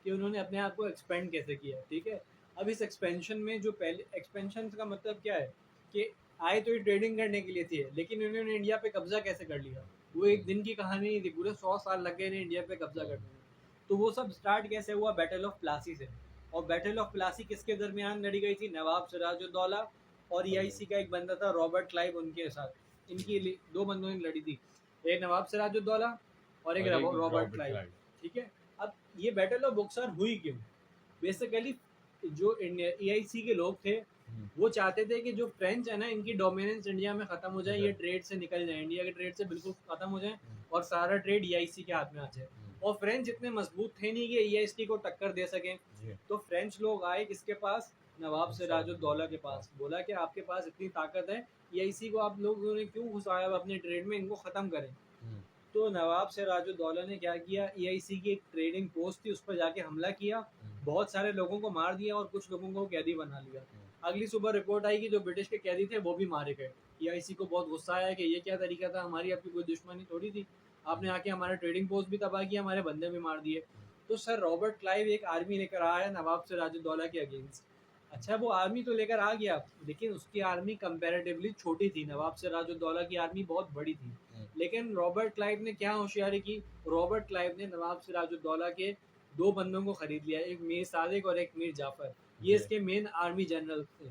कि उन्होंने अपने आप को एक्सपेंड कैसे किया, ठीक है। अब इस एक्सपेंशन में जो पहले एक्सपेंशन का मतलब क्या है कि आए तो ये ट्रेडिंग करने के लिए थी, लेकिन इन्होंने इंडिया पे कब्जा कैसे कर लिया, वो एक दिन की कहानी नहीं थी, पूरे 100 साल लग गए इन्हें इंडिया पे कब्जा करने में। तो वो सब स्टार्ट कैसे हुआ, बैटल ऑफ प्लासी से। और बैटल ऑफ प्लासी किसके दरमियान लड़ी गई थी, नवाब सिराजुद्दौला और ईआईसी का एक बंदा था रॉबर्ट क्लाइव, उनके साथ इनकी दो बंदों ने लड़ी थी, एक नवाब सिराजुद्दौला और एक रॉबर्ट क्लाइव, ठीक है। अब ये बैटल ऑफ बक्सर हुई क्यों, बेसिकली जो ईआईसी के लोग थे वो चाहते थे कि जो फ्रेंच है ना, इनकी डोमिनेंस इंडिया में खत्म हो जाए, ये ट्रेड से निकल जाए, इंडिया के ट्रेड से बिल्कुल खत्म हो जाए और सारा ट्रेड ईआईसी के हाथ में आ जाए। और फ्रेंच इतने मजबूत थे नहीं कि ईआईसी को टक्कर दे सकें, तो फ्रेंच लोग आए किसके पास, नवाब सिराजुद्दौला के पास, बोला कि आपके पास इतनी ताकत है, ईआईसी को आप लोगों ने क्यों घुसाया अपने ट्रेड में, इनको खत्म करें। तो नवाब सिराजुद्दौला ने क्या किया, ईआईसी की एक ट्रेडिंग पोस्ट थी उस पर जाके हमला किया, बहुत सारे लोगों को मार दिया और कुछ लोगों को कैदी बना लिया। अगली सुबह रिपोर्ट आई कि जो ब्रिटिश के कैदी थे वो भी मारे गए। ईआईसी को बहुत गुस्सा आया कि ये क्या तरीका था, हमारी आपकी कोई दुश्मनी थोड़ी थी, आपने आके हमारा ट्रेडिंग पोस्ट भी तबाह किया, हमारे बंदे भी मार दिए। तो सर रॉबर्ट क्लाइव एक आर्मी लेकर आया है नवाब सिराजुद्दौला के अगेंस्ट। अच्छा वो आर्मी तो लेकर आ गया, लेकिन उसकी आर्मी कंपैरेटिवली छोटी थी, नवाब सिराजुद्दौला की आर्मी बहुत बड़ी थी। लेकिन रॉबर्ट क्लाइव ने क्या होशियारी की, रॉबर्ट क्लाइव ने नवाब सिराजुद्दौला के दो बंदों को खरीद लिया, एक मीर सादिक और एक मीर जाफर, ये इसके मेन आर्मी जनरल थे।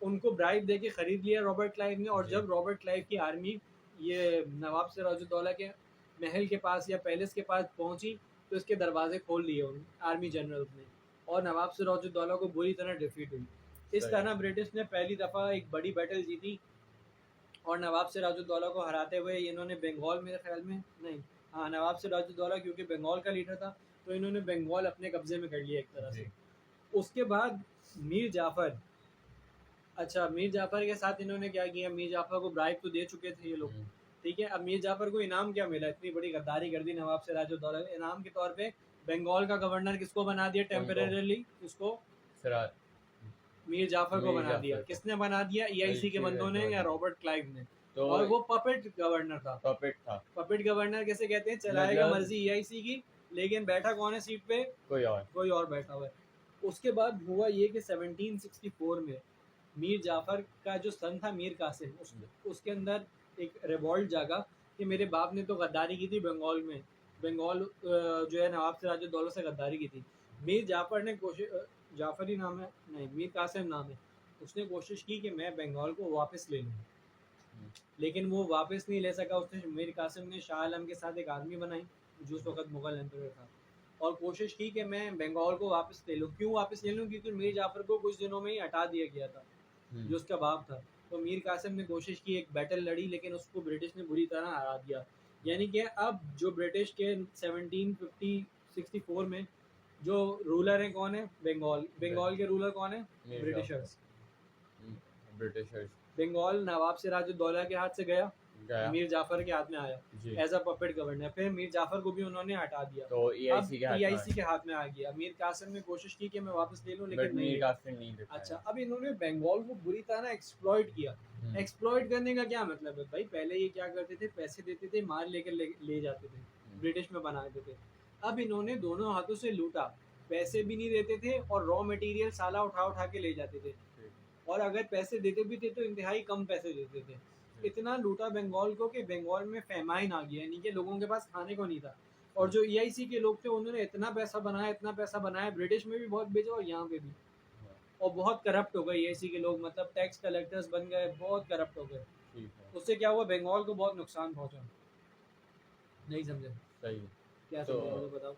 उनको ब्राइब देके खरीद लिया रॉबर्ट क्लाइव ने, और जब रॉबर्ट क्लाइव की आर्मी ये नवाब सिराजुद्दौला के महल के पास या पैलेस के पास पहुंची तो इसके दरवाजे खोल लिए उन आर्मी जनरल ने, और नवाब सिराजुद्दौला को बुरी तरह डिफीट हुई। इस तरह ब्रिटिश ने पहली दफ़ा एक बड़ी बैटल जीती और नवाब सिराजुद्दौला को हराते हुए इन्होंने बंगाल, मेरे ख्याल में नहीं, हाँ नवाब सिराजुद्दौला क्योंकि बंगाल का लीडर था तो इन्होंने बंगाल अपने कब्जे में कर लिया एक तरह से। उसके बाद मीर जाफर, अच्छा मीर जाफर के साथ इन्होंने क्या किया, मीर जाफर को ब्राइब तो दे चुके थे ये लोग, ठीक है। अब मीर जाफर को इनाम क्या मिला, इतनी बड़ी गद्दारी कर दी नवाब सिराजुद्दौला ने, इनाम के तौर पे बंगाल का गवर्नर किसको बना दिया टेम्परेरीली, किसको, मीर जाफर को बना दिया। किसने बना दिया, ईआईसी के बंदों ने या रॉबर्ट क्लाइव ने। तो और वो पपेट गवर्नर था, पपेट गवर्नर कैसे कहते हैं, चलाएगा मर्जी ईआईसी की, लेकिन बैठा कौन है सीट पे, कोई और बैठा हुआ है। उसके बाद हुआ ये कि 1764 में मीर जाफर का जो सन था मीर कासिम, उसके अंदर एक रिवॉल्ट जागा कि मेरे बाप ने तो गद्दारी की थी बंगाल में, बंगाल जो है नवाब सिराजुद्दौला से गद्दारी की थी। मीर जाफर ने कोशिश, जाफर ही नाम है, नहीं मीर कासिम नाम है, उसने कोशिश की कि मैं बंगाल को वापस ले लूँ, लेकिन वो वापस नहीं ले सका। उसने, मीर कासिम ने शाह आलम के साथ एक आर्मी बनाई जो उस वक्त मुगल एम्परर था, और कोशिश की कि मैं बंगाल को वापस ले लूँ। क्यों वापस ले लूँ, क्योंकि मीर जाफर को कुछ दिनों में ही हटा दिया गया था जो उसका बाप था। तो मीर कासिम ने कोशिश की, एक बैटल लड़ी, लेकिन उसको ब्रिटिश ने बुरी तरह हरा दिया। यानी कि अब जो ब्रिटिश के 1764 में जो रूलर है कौन है, बंगाल के रूलर कौन है, ब्रिटिशर्स। बंगाल नवाब सिराजुद्दौला के हाथ से गया, मीर जाफर के हाथ में आया एज अ पपेट गवर्नर, फिर मीर जाफर को भी उन्होंने हटा दिया, तो ईआईसी के हाथ में आ गया। मीर कासिम ने कोशिश की कि मैं वापस ले लूं, लेकिन नहीं। अच्छा अब इन्होंने बंगाल को बुरी तरह एक्सप्लॉइट किया। एक्सप्लॉइट करने का क्या मतलब है भाई, पहले ये क्या करते थे, पैसे देते थे, माल लेकर ले जाते थे, ब्रिटिश में बना देते थे। अब इन्होंने दोनों हाथों से लूटा, पैसे भी नहीं देते थे और रॉ मटेरियल साला उठा उठा के ले जाते थे, और अगर पैसे देते भी थे तो इंतहाई कम पैसे देते थे। इतना लूटा बंगाल को कि बंगाल में फैमाइन आ गया, यानी कि लोगों के पास खाने को नहीं था। और जो ईआईसी के लोग थे उन्होंने इतना पैसा बनाया, ब्रिटिश में भी बहुत भेजा और यहाँ पे भी, और बहुत करप्ट हो गए ईआईसी के लोग, मतलब टैक्स कलेक्टर्स बन गए, बहुत करप्ट हो गए। उससे क्या हुआ, बंगाल को बहुत नुकसान पहुंचा। नहीं समझे, सही क्या तो समझे बताओ।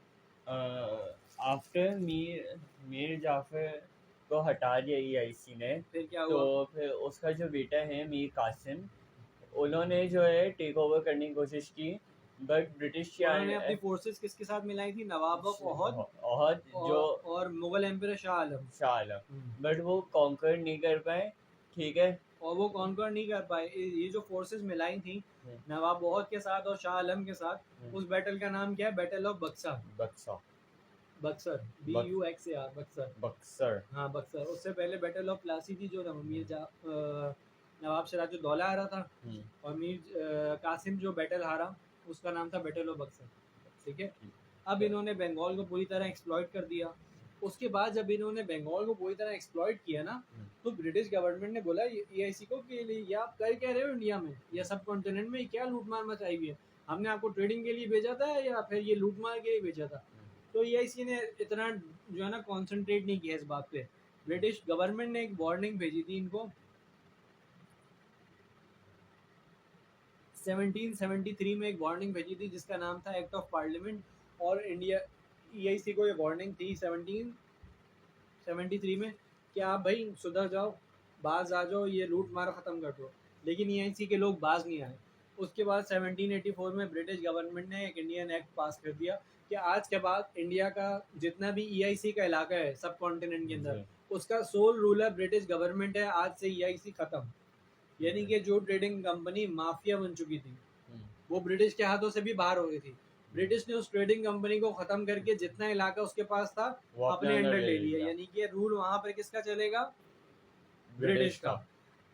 आफ्टर मीर जाफर को हटा दिया ईआईसी ने, फिर क्या तो हुआ, फिर उसका जो बेटा है मीर कासिम, उन्होंने जो है टेक ओवर करने की कोशिश की, बट ब्रिटिश उन्होंने अपनी फोर्सेस किसके साथ मिलाई थी, नवाब ऑफ ओहद जो और मुगल एम्परर शाह आलम, बट वो कॉन्कर नहीं कर पाए, ठीक है। और वो कॉन्कर नहीं कर पाए। ये जो फोर्सेस मिलाई थी नवाब बहुत के साथ और शाह आलम के साथ, उस बैटल का नाम क्या है, battle of Buxar, BUXAR, Buxar, हाँ बक्सर। उससे पहले बैटल ऑफ प्लासी थी जो नवाब सिराजुद्दौला हारा था, और मीर कासिम जो बैटल हारा उसका नाम था बैटल ऑफ बक्सर, ठीक है। अब इन्होंने बंगाल को पूरी तरह एक्सप्लॉइट कर दिया। उसके बाद जब इन्होंने बंगाल को पूरी तरह एक्सप्लॉइट किया ना, तो ब्रिटिश गवर्नमेंट ने बोला ईआईसी को कि ये आप कर क्या रहे हो इंडिया में या सब कॉन्टिनेंट में, क्या लूट मार मचाई हुई है, हमने आपको ट्रेडिंग के लिए भेजा था या फिर ये लूट मार के लिए भेजा था। तो ईआईसी ने इतना जो है ना कॉन्सेंट्रेट नहीं किया इस बात पे। ब्रिटिश गवर्नमेंट ने एक वार्निंग भेजी थी इनको 1773 में, एक वार्निंग भेजी थी जिसका नाम था एक्ट ऑफ पार्लियामेंट, और इंडिया ईआईसी को ये वार्निंग थी 1773 में कि आप भाई सुधर जाओ, बाज आ जाओ, ये लूट मार ख़त्म कर दो। लेकिन ईआईसी के लोग बाज नहीं आए। उसके बाद 1784 में ब्रिटिश गवर्नमेंट ने एक इंडियन एक्ट पास कर दिया कि आज के बाद इंडिया का जितना भी ईआईसी का इलाका है सब कॉन्टिनेंट के अंदर, उसका सोल रूलर ब्रिटिश गवर्नमेंट है। आज से ईआईसी खत्म। यानी कि जो ट्रेडिंग कंपनी माफिया बन चुकी थी वो ब्रिटिश के हाथों से भी बाहर हो गई थी। ब्रिटिश ने उस ट्रेडिंग कंपनी को खत्म करके जितना इलाका उसके पास था वो अपने अंडर ले लिया। यानी कि रूल वहां पर किसका चलेगा? ब्रिटिश का।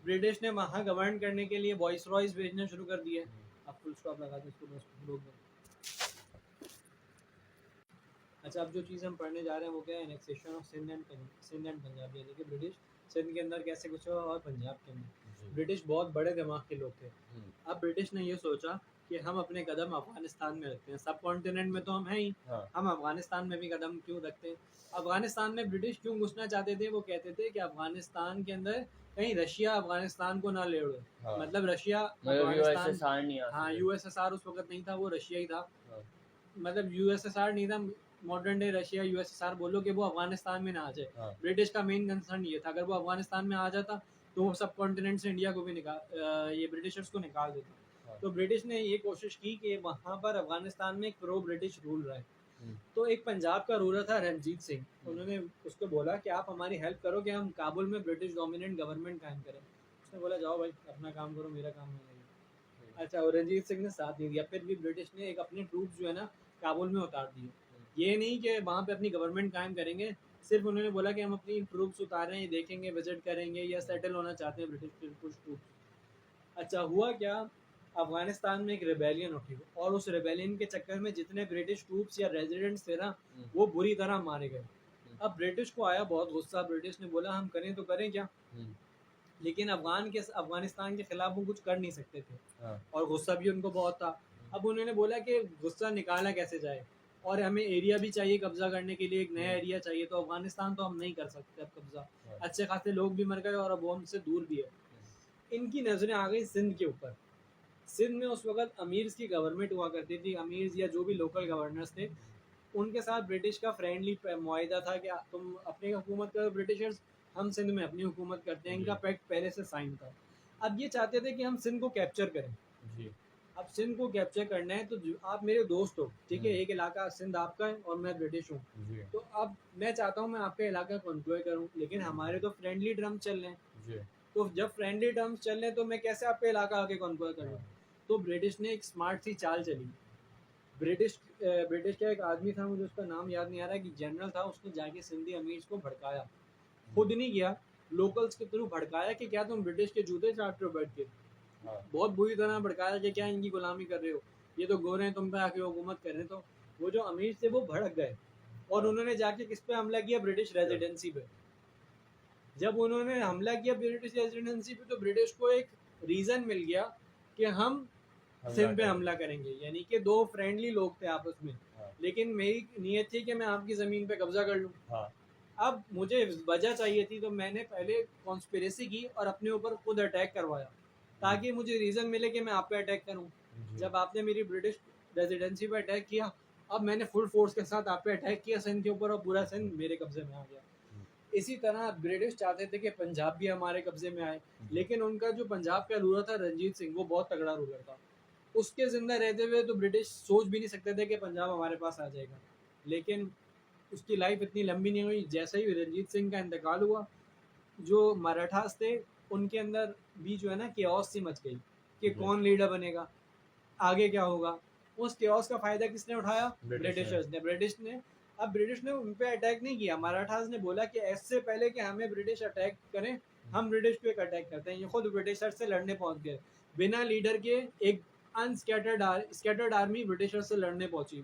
ब्रिटिश ने वहां गवर्न करने के लिए वॉइस रॉयस भेजने शुरू कर दिए। अब फुल स्टॉप लगा दो इसको, बस रोक दो। अच्छा, अब जो चीज़ हम पढ़ने जा रहे हैं वो क्या है? Annexation of Sindh and Punjab. यानी कि ब्रिटिश सिंध के अंदर कैसे कुछ हुआ और पंजाब के अंदर। ब्रिटिश बहुत बड़े दिमाग के लोग थे। अब ब्रिटिश ने ये सोचा कि हम अपने कदम अफगानिस्तान में रखते हैं, सब कॉन्टिनेंट में तो हम हैं ही, हम अफगानिस्तान में भी कदम क्यों रखते हैं। अफगानिस्तान में ब्रिटिश क्यों घुसना चाहते थे? वो कहते थे कि अफगानिस्तान के अंदर कहीं रशिया अफगानिस्तान को ना ले उड़े। मतलब रशिया अफगानिस्तान, हाँ यूएसएसआर उस वक्त नहीं था, वो रशिया ही था। मतलब यूएसएसआर नहीं था, मॉडर्न डे रशिया यूएसएसआर बोलो, कि वो अफगानिस्तान में ना आ जाए। ब्रिटिश का मेन कंसर्न ये था, अगर वो अफगानिस्तान में आ जाता तो वो सब कॉन्टिनेंट से इंडिया को भी ये ब्रिटिशर्स को निकाल देता। तो ब्रिटिश ने ये कोशिश की कि वहाँ पर अफगानिस्तान में एक प्रो ब्रिटिश रूल रहे। तो एक पंजाब का रूलर था रणजीत सिंह, उन्होंने उसको बोला कि आप हमारी हेल्प करो कि हम काबुल में ब्रिटिश डोमिनेंट गवर्नमेंट कायम करें। उसने बोला जाओ भाई अपना काम करो, मेरा काम नहीं। अच्छा, और रणजीत सिंह ने साथ नहीं दिया। फिर भी ब्रिटिश ने एक अपने ट्रूप्स जो है ना काबुल में उतार दिए। ये नहीं कि वहाँ पे अपनी गवर्नमेंट कायम करेंगे, सिर्फ उन्होंने बोला कि हम अपनी ट्रूप्स उतार रहे हैं, देखेंगे, विजिट करेंगे या सेटल होना चाहते हैं ब्रिटिश कुछ ट्रूप्स। अच्छा, हुआ क्या, अफगानिस्तान में एक रेबेलियन उठी और उस रेबेलियन के चक्कर में जितने ब्रिटिश ट्रूप्स या रेजिडेंट्स थे ना वो बुरी तरह मारे गए। अब ब्रिटिश को आया बहुत गुस्सा। ब्रिटिश ने बोला हम करें तो करें क्या, लेकिन अफगानिस्तान के खिलाफ वो कुछ कर नहीं सकते थे और गुस्सा भी उनको बहुत था। अब उन्होंने बोला कि गुस्सा निकाला कैसे जाए, और हमें एरिया भी चाहिए कब्जा करने के लिए, एक नया एरिया चाहिए। तो अफगानिस्तान तो हम नहीं कर सकते अब कब्जा, अच्छे खासे लोग भी मर गए और अब वो हमसे दूर भी है। इनकी नजरें आ गई सिंध के ऊपर। सिंध में उस वक्त अमीर्स की गवर्नमेंट हुआ करती थी। अमीर्स या जो भी लोकल गवर्नर्स थे उनके साथ ब्रिटिश का फ्रेंडली मुआहिदा था कि तुम अपनी हुकूमत करो ब्रिटिशर्स, हम सिंध में अपनी हुकूमत करते हैं। इनका पैक्ट पहले से साइन था। अब ये चाहते थे कि हम सिंध को कैप्चर करें। अब सिंध को कैप्चर करना है तो आप मेरे दोस्त हो, ठीक है, एक इलाका सिंध आपका है और मैं ब्रिटिश हूँ, तो अब मैं चाहता हूँ मैं आपका इलाका कंट्रोल करूँ, लेकिन हमारे तो फ्रेंडली टर्म चल रहे हैं। तो जब फ्रेंडली टर्म्स चल रहे हैं तो मैं कैसे आपका इलाका आके कंट्रोल करूँ। तो ब्रिटिश ने एक स्मार्ट सी चाल चली। ब्रिटिश का एक आदमी था, मुझे उसका नाम याद नहीं आ रहा, कि जनरल था, उसने जाके सिंधी अमीर्स को भड़काया, खुद नहीं किया, लोकल्स के थ्रू भड़काया कि क्या तुम ब्रिटिश के जूते चाट रहे हो बैठ के। बहुत बुरी तरह भड़काया कि क्या इनकी गुलामी कर रहे हो, ये तो गोरे हैं, तुम पे आके हुकूमत कर रहे हैं। तो वो जो अमीर थे वो भड़क गए और उन्होंने जाके किस पे हमला किया? ब्रिटिश रेजिडेंसी पे। जब उन्होंने हमला किया ब्रिटिश रेजिडेंसी पे तो ब्रिटिश को एक रीजन मिल गया कि हम सिंध पे हमला करेंगे। यानी कि दो फ्रेंडली लोग थे आपस में, लेकिन मेरी नीयत थी कि मैं आपकी जमीन पे कब्जा कर लूं। अब मुझे वजह चाहिए थी, तो मैंने पहले कॉन्स्पिरेसी की और अपने ऊपर खुद अटैक करवाया ताकि मुझे रीजन मिले कि मैं आप पे अटैक करूं। जब आपने मेरी ब्रिटिश रेजिडेंसी पे अटैक किया, अब मैंने फुल फोर्स के साथ आप पे अटैक किया सिंध के ऊपर और पूरा सिंध मेरे कब्जे में आ गया। इसी तरह ब्रिटिश चाहते थे कि पंजाब भी हमारे कब्जे में आए, लेकिन उनका जो पंजाब का रूलर था रणजीत सिंह, वो बहुत तगड़ा रूलर था। उसके जिंदा रहते हुए तो ब्रिटिश सोच भी नहीं सकते थे कि पंजाब हमारे पास आ जाएगा। लेकिन उसकी लाइफ इतनी लंबी नहीं हुई। जैसे ही रणजीत सिंह का इंतकाल हुआ, जो मराठास थे उनके अंदर भी जो है ना केओस सी मच गई कि कौन लीडर बनेगा, आगे क्या होगा। उस केओस का फायदा किसने उठाया? ब्रिटिशर्स ने। ब्रिटिश ने उन पे अटैक नहीं किया। मराठास ने बोला कि इससे पहले कि हमें ब्रिटिश अटैक करें, हम ब्रिटिश पे एक अटैक करते हैं। ये खुद ब्रिटिशर्स से लड़ने पहुंच गए बिना लीडर के। एक स्कैटर्ड आर्मी ब्रिटिशर्स से लड़ने पहुंची।